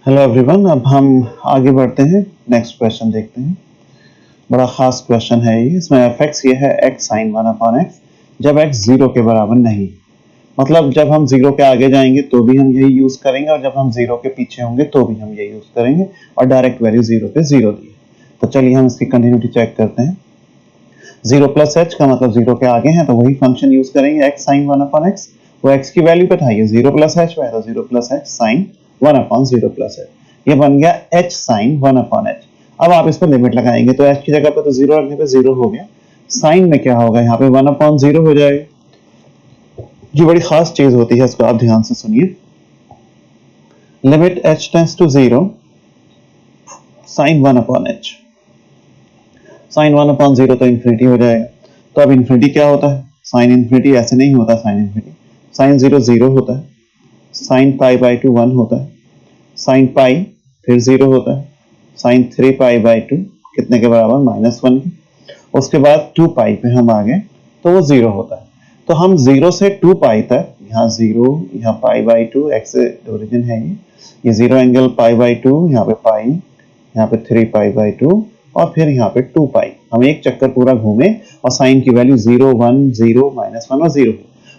Hello everyone, अब हम आगे बढ़ते हैं। नेक्स्ट क्वेश्चन देखते हैं। बड़ा खास क्वेश्चन है ये। इसमें एफ एक्स ये है x sign one upon x जब एक्स जीरो के बराबर नहीं। मतलब जब हम जीरो के आगे जाएंगे तो भी हम यही यूज करेंगे और जब हम जीरो के पीछे होंगे तो भी हम यही यूज करेंगे और डायरेक्ट वैल्यू जीरो पे जीरो दी है। तो चलिए हम इसकी कंटिन्यूटी चेक करते हैं। जीरो प्लस एच का मतलब जीरो के आगे है तो वही फंक्शन यूज करेंगे x sign one upon x. वो एक्स की वैल्यू पे था, ये जीरो प्लस एच है तो zero plus H sine one upon zero plus H. ये बन गया H sine one upon h. अब आप इस पर लिमिट लगाएंगे तो एच की जगह पे तो जीरो रखने पे जीरो हो गया। साइन में क्या होगा, यहाँ पे वन अपॉन जीरो हो जाएगा। ये बड़ी खास चीज होती है, इसको आप ध्यान से सुनिए। Limit h tends to zero sine one upon h. Sine one upon zero तो इन्फिनिटी हो जाएगा। तो अब इन्फिनिटी क्या होता है, साइन इन्फिनिटी ऐसे नहीं होता। Sine infinity sine zero zero होता है, sine pi by two one होता है, साइन पाई फिर जीरो होता है, sine three pi by two कितने के बराबर माइनस वन के। उसके बाद टू पाई पे हम आ गए तो वो जीरो होता है। तो हम जीरो से टू पाई तक, यहाँ जीरो यहाँ पाई बाई टू, एक्स ओरिजिन है ये zero angle pi by to, यहाँ पे पाई, यहाँ पे थ्री पाई बाई टू और फिर यहाँ पे टू पाई। हम एक चक्कर पूरा घूमे और साइन की value zero one zero minus one और जीरो।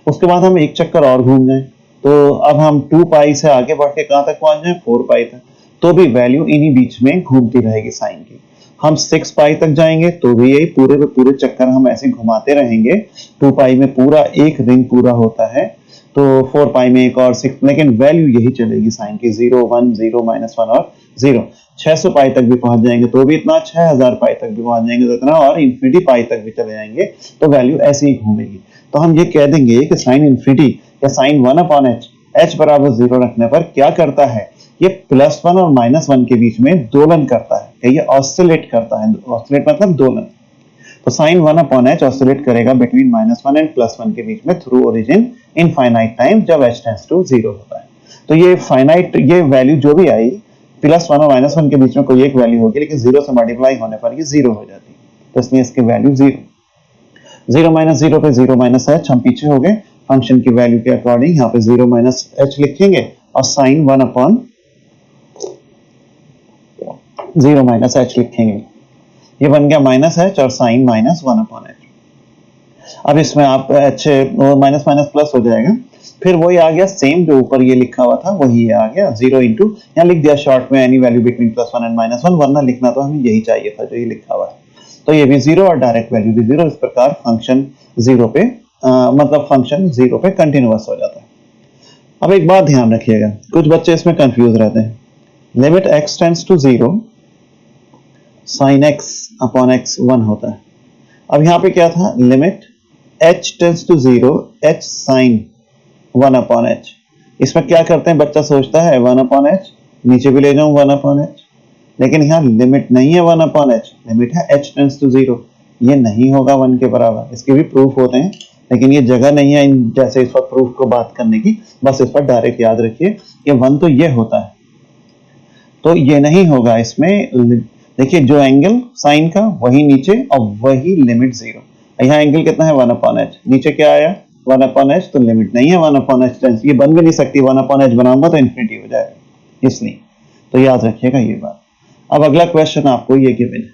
उसके बाद हम एक चक्कर और घूम जाए तो अब हम टू पाई से आगे बढ़ के कहाँ तक पहुंच जाए, फोर पाई तक, तो भी वैल्यू इन्हीं बीच में घूमती रहेगी साइन की। हम सिक्स पाई तक जाएंगे तो भी यही पूरे पे पूरे चक्कर हम ऐसे घुमाते रहेंगे। टू पाई में पूरा एक रिंग पूरा होता है तो फोर पाई में एक और सिक्स, लेकिन वैल्यू यही चलेगी साइन की, zero one zero minus one और जीरो। 600 पाई तक भी पहुंच जाएंगे तो भी इतना, 6000 पाई तक भी पहुंच जाएंगे तो इतना, और इन्फिनिटी पाई तक भी चले जाएंगे तो वैल्यू ऐसे ही घूमेगी। तो हम ये कह देंगे कि साइन इन्फिनिटी या sign one upon H, H बराबर जीरो रखने पर क्या करता है, ये प्लस वन और माइनस वन के बीच में दोलन करता है, ये ऑसिलेट करता है। ऑसिलेट मतलब दोलन। तो sine one upon H oscillate करेगा between minus one and plus one के बीच में थ्रू ओरिजिन इनफाइनाइट टाइम जब एच टेंड्स टू जीरो होता है। तो ये फाइनाइट, ये वैल्यू जो भी आई प्लस वन और माइनस वन के बीच में कोई एक वैल्यू होगी, लेकिन जीरो से मल्टीप्लाई होने पर ये जीरो हो जाती है। तो इसलिए इसकी value zero. Zero minus zero पे जीरो माइनस एच, हम पीछे हो गए फंक्शन की वैल्यू के अकॉर्डिंग। यहाँ पे जीरो माइनस एच लिखेंगे और sine one upon zero minus h लिखेंगे। ये बन गया माइनस एच और sine minus one upon h. अब इसमें आप एच माइनस माइनस प्लस हो जाएगा, फिर वही आ गया सेम जो ऊपर ये लिखा हुआ था वही आ गया, जीरो इंटू, यहाँ लिख दिया शॉर्ट में any value between plus one and minus one, वरना लिखना तो हमें यही चाहिए था जो ये लिखा हुआ है। तो ये भी जीरो और डायरेक्ट वैल्यू भी जीरो। इस प्रकार फंक्शन जीरो पे मतलब फंक्शन जीरो पे कंटिन्यूअस हो जाता है। अब एक बात ध्यान रखिएगा, कुछ बच्चे इसमें कंफ्यूज रहते हैं। Limit x tends to zero sine x upon x one होता है। अब यहाँ पे क्या था, limit h tends to zero h sine one upon h. इसमें क्या करते हैं, बच्चा सोचता है वन अपॉन एच, नीचे भी ले जाऊं वन अपॉन एच, लेकिन यहाँ लिमिट नहीं है वन अपॉन एच, लिमिट है एच टेंड्स टू जीरो। ये नहीं होगा वन के बराबर। इसके भी प्रूफ होते हैं लेकिन ये जगह नहीं है इन जैसे इस पर प्रूफ को बात करने की, बस इस पर डायरेक्ट याद रखिए कि वन तो ये होता है, तो ये नहीं होगा इसमें। देखिए जो एंगल साइन का वही नीचे और वही लिमिट जीरो। यहाँ एंगल कितना है, वन अपॉन एच, नीचे क्या आया वन अपॉन एच, तो लिमिट नहीं है वन अपॉन एच, ये बन भी नहीं सकती। वन अपॉन एच बनाऊंगा तो इन्फिनिटी हो जाएगा, इसलिए तो याद रखिएगा ये बात। अब अगला क्वेश्चन आपको ये गिवन है।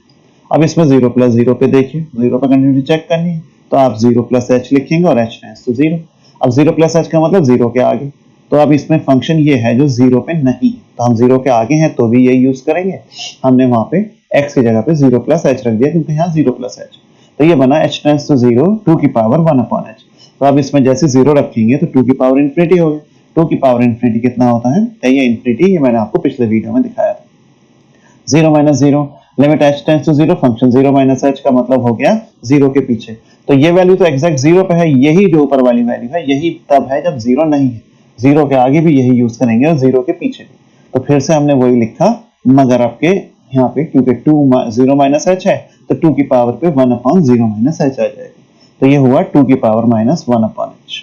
अब इसमें जीरो प्लस जीरो पे देखिए, जीरो पे कंटिन्यूटी चेक करनी है तो आप जीरो प्लस एच लिखेंगे और एच टेंड्स टू जीरो। अब जीरो प्लस एच का मतलब जीरो के आगे, तो अब इसमें फंक्शन ये है जो जीरो पे नहीं है, तो हम जीरो के आगे हैं तो भी यही यूज करेंगे। हमने वहां पे एक्स की जगह पे जीरो प्लस एच रख दिया क्योंकि यहाँ जीरो प्लस एच, तो ये बना h tends to zero two की पावर वन अपॉन एच। तो अब इसमें जैसे जीरो रखेंगे तो टू की पावर इन्फिनिटी होगी। टू की पावर इन्फिनिटी कितना होता है, ये इन्फिनिटी, ये मैंने आपको पिछले वीडियो में दिखाया था। Zero minus zero, limit h tends to zero, function zero minus h का मतलब हो गया जीरो के पीछे। तो ये वैल्यू तो एग्जैक्ट जीरो पे है, यही जो ऊपर वाली वैल्यू है यही तब है जब जीरो नहीं है। जीरो के आगे भी यही यूज करेंगे और जीरो के पीछे भी। तो फिर से हमने वही लिखा, मगर आपके यहाँ पे क्योंकि टू जीरो माइनस एच है तो टू की पावर पे one upon zero minus H आ जाएगा। तो ये हुआ टू की power minus one upon H.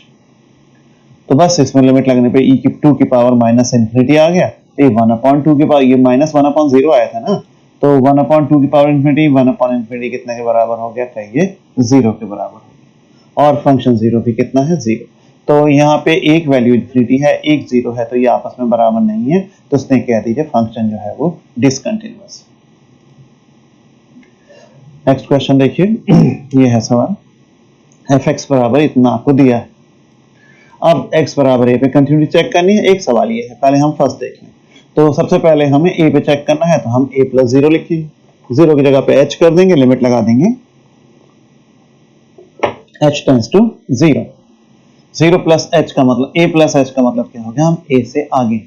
तो बस इसमें लिमिट लगने पे ई की टू की पावर माइनस इन्फिनिटी आ गया, तो ये वन अपॉन टू की पावर, ये माइनस वन अपॉन जीरो आया था ना, तो वन अपॉन टू की power infinity, one upon infinity कितने के बराबर हो गया, कहिए जीरो के बराबर हो गया। और फंक्शन जीरो भी कितना है, जीरो। तो यहाँ पे एक वैल्यू इन्फिनिटी है, एक जीरो है, तो ये आपस में बराबर नहीं है, तो उसने कह दीजिए फंक्शन जो है वो डिसकंटिन्यूअस। नेक्स्ट क्वेश्चन देखिए, ये है सवाल, एफ एक्स बराबर इतना आपको दिया है, अब x बराबर a पे कंटिन्यूटी चेक करनी है। एक सवाल ये है, पहले हम फर्स्ट देख लें। तो सबसे पहले हमें a पे चेक करना है, तो हम a प्लस जीरो लिखेंगे, जीरो की जगह पे h कर देंगे, लिमिट लगा देंगे h tends to zero. Zero plus h का मतलब a प्लस h का मतलब क्या हो गया, हम a से आगे।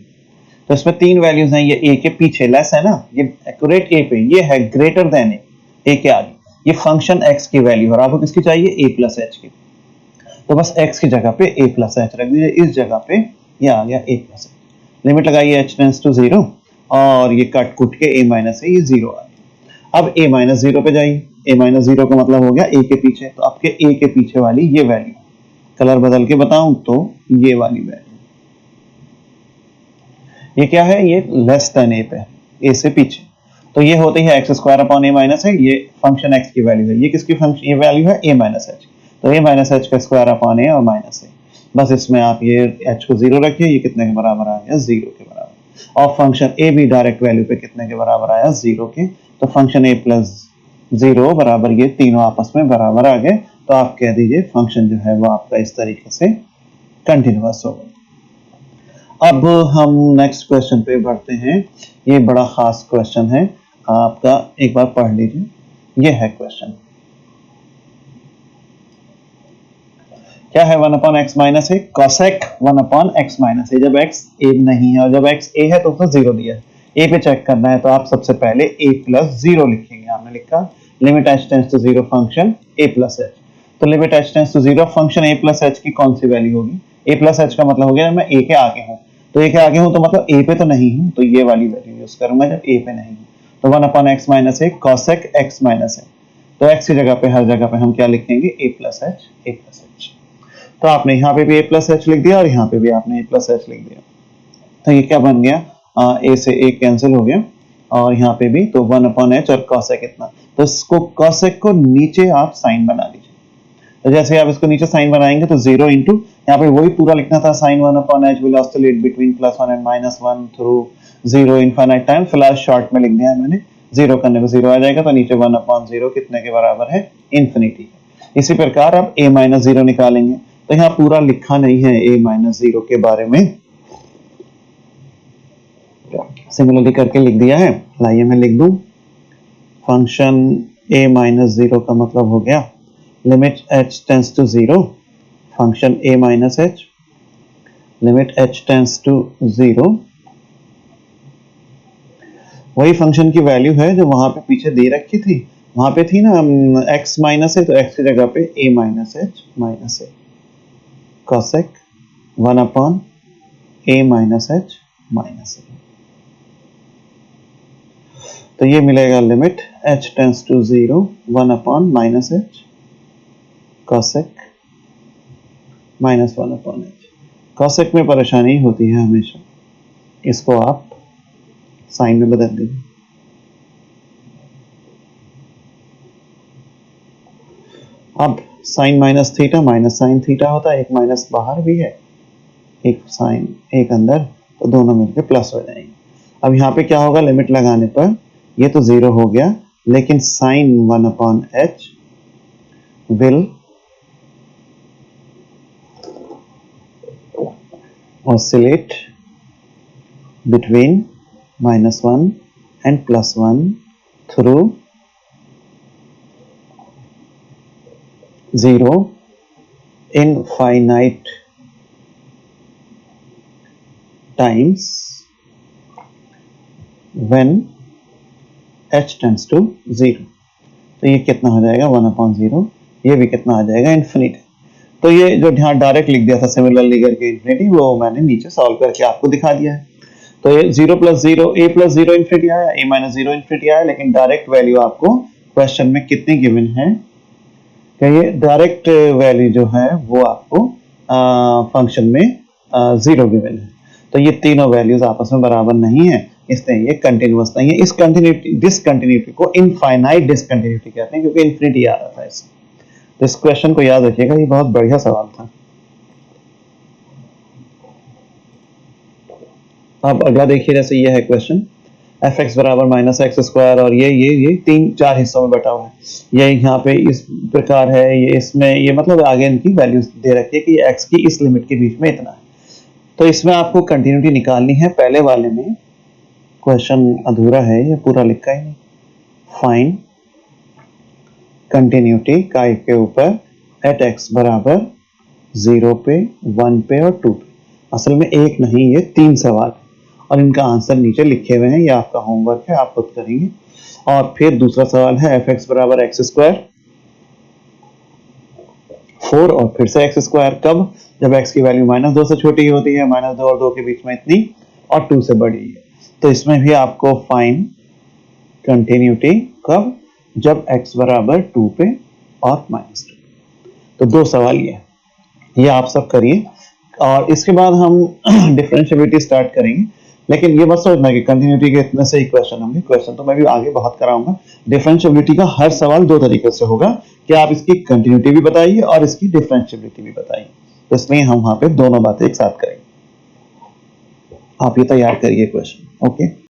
तो इसमें तीन वैल्यूज हैं, ये a के पीछे लेस है ना, ये एक्यूरेट a पे, ये है ग्रेटर देन a के आगे, ये फंक्शन x की वैल्यू और आपको किसकी चाहिए, a प्लस h की। तो बस x की जगह पे a प्लस एच रख दीजिए, इस जगह पे ये आ गया a प्लस एच। लिमिट लगाइए h टेंड्स टू जीरो और ये कट कुट के a माइनस है, ये जीरो आ गया। अब a माइनस जीरो पे जाइए, a माइनस जीरो का मतलब हो गया a के पीछे, तो आपके a के पीछे वाली ये वैल्यू, कलर बदल के बताऊं तो ये वाली वैल्यू, ये क्या है, ये लेस देन a पे, a से पीछे, तो ये होती है x square upon a minus है, ये फंक्शन x की वैल्यू है, ये किसकी फंक्शन, ये वैल्यू है a माइनस एच, तो a माइनस एच का स्क्वायर अपॉन a और माइनस a, बस इसमें आप ये h को जीरो रखिए, ये कितने के बराबर आ गया, जीरो के बराबर। और फंक्शन a भी डायरेक्ट वैल्यू पे कितने के बराबर आया, जीरो के, तो फंक्शन a प्लस जीरो बराबर ये तीनों आपस में बराबर आ गए, तो आप कह दीजिए फंक्शन जो है वो आपका इस तरीके से कंटिन्यूअस होगा। अब हम नेक्स्ट क्वेश्चन पे बढ़ते हैं, ये बड़ा खास क्वेश्चन है आपका, एक बार पढ़ लीजिए, ये है क्वेश्चन, क्या है, 1 अपॉन एक्स माइनस ए कॉसेक 1 अपॉन एक्स माइनस ए, जब x a नहीं है और जब x a है तो उसने जीरो दिया है, a पे चेक करना है, तो आप सबसे पहले a प्लस जीरो लिखेंगे, आपने लिखा limit h tends to zero function a plus h, तो limit h tends to zero function a plus h की कौन सी वैल्यू होगी, a प्लस h का मतलब हो गया मैं a के आगे हूँ, तो a के आगे हूँ तो मतलब a पे तो नहीं हूँ, तो ये वाली वैल्यू यूज करूंगा जब a पे नहीं हूँ, तो 1 अपॉन एक्स माइनस ए कॉसेक एक्स माइनस ए, तो x की जगह पे हर जगह पे हम क्या लिखेंगे, a प्लस h। तो आपने यहाँ पे भी a प्लस एच लिख दिया और यहाँ पे भी आपने a प्लस एच लिख दिया, तो ये क्या बन गया, a से a कैंसिल हो गया और यहाँ पे भी, तो 1 अपॉन एच और कॉसेक इतना, तो इसको कॉसेक को नीचे आप साइन बना लीजिए, तो जैसे आप इसको नीचे साइन बनाएंगे तो जीरो इंटू, यहाँ पे वही पूरा लिखना था, sine 1 upon h will oscillate between +1 and -1 through zero infinite time, फिलहाल शॉर्ट में लिख दिया है मैंने, जीरो करने पे जीरो आ जाएगा, तो नीचे 1 अपॉन जीरो कितने के बराबर है, इन्फिनिटी। इसी प्रकार आप a माइनस जीरो निकालेंगे, तो यहाँ पूरा लिखा नहीं है a माइनस जीरो के बारे में, सिमिलरली करके लिख दिया है, लाइए मैं लिख दूं, फंक्शन a माइनस जीरो का मतलब हो गया limit h tends to zero function a minus h, limit h tends to zero, वही फंक्शन की वैल्यू है जो वहां पे पीछे दे रखी थी, वहां पे थी ना x माइनस है, तो x की जगह पे a minus h minus a cosec 1 upon a minus h minus a, तो ये मिलेगा limit h tends to zero 1 upon minus h cosec minus 1 upon h। Cosec में परेशानी होती है हमेशा, इसको आप साइन में बदल दीजिए, अब sine minus theta minus sine theta होता है, एक माइनस बाहर भी है, एक साइन एक अंदर, तो दोनों मिलकर प्लस हो जाएंगे। अब यहाँ पे क्या होगा, लिमिट लगाने पर ये तो जीरो हो गया, लेकिन sine 1 upon h will oscillate between -1 and +1 through zero infinite times when h tends to 0, तो ये कितना हो जाएगा 1 अपॉन जीरो, ये भी कितना आ जाएगा इन्फिनिटी। तो ये जो यहाँ डायरेक्ट लिख दिया था सिमिलरली करके इन्फिनिटी, वो मैंने नीचे सॉल्व करके आपको दिखा दिया है। तो ये 0 plus zero, a plus zero infinity आया, a माइनस जीरो इन्फिनिटी आया, लेकिन डायरेक्ट वैल्यू आपको क्वेश्चन में कितनी गिवन है, कि ये डायरेक्ट वैल्यू जो है वो आपको फंक्शन में जीरो गिवन है, तो ये तीनों वैल्यूज आपस में बराबर नहीं है, इसलिए ये कंटिन्यूअस नहीं है। इस कंटिन्यूटी डिसकंटिन्यूटी को इनफाइनाइट डिसकंटिन्यूटी कहते हैं, क्योंकि इन्फिनिटी आ रहा था इसमें। तो इस क्वेश्चन को याद रखिएगा, ये बहुत बढ़िया सवाल था। अब अगला देखिए, जैसे ये है क्वेश्चन एफ एक्स बराबर माइनस एक्स स्क्वायर, और ये 3-4 हिस्सों में बटा हुआ है। ये यहाँ पे इस प्रकार है, ये इसमें ये मतलब आगे इनकी वैल्यूज दे रखी है कि एक्स की इस लिमिट के बीच में इतना है। तो इसमें आपको कंटिन्यूटी निकालनी है। पहले वाले में क्वेश्चन अधूरा है, ये पूरा लिखा ही नहीं। फाइंड कंटिन्यूटी काय के ऊपर एट एक्स बराबर 0 पे, 1 पे और 2 पे। असल में एक नहीं, ये 3 सवाल है और इनका आंसर नीचे लिखे हुए हैं, ये आपका होमवर्क है, आप खुद करेंगे। और फिर दूसरा सवाल है एफ एक्स बराबर एक्स स्क्वायर 4 और फिर से एक्स स्क्वायर, कब? जब एक्स की वैल्यू -2 से छोटी होती है, -2 और 2 के बीच में इतनी, और 2 से बड़ी है। तो इसमें भी आपको फाइंड कंटिन्यूटी कब? जब x बराबर 2 पे और -2। तो 2 सवाल ये आप सब करिए और इसके बाद हम डिफरेंशिएबिलिटी स्टार्ट करेंगे। लेकिन ये मत सोचना कि कंटिन्यूटी के इतने से ही क्वेश्चन होंगे, क्वेश्चन तो मैं भी आगे बहुत कराऊंगा। डिफरेंशिएबिलिटी का हर सवाल 2 तरीके से होगा कि आप इसकी कंटिन्यूटी भी बताइए और इसकी डिफरेंशिएबिलिटी भी बताइए। तो इसलिए हम वहां पे दोनों बातें एक साथ करेंगे। आप ये तैयार करिए क्वेश्चन, ओके।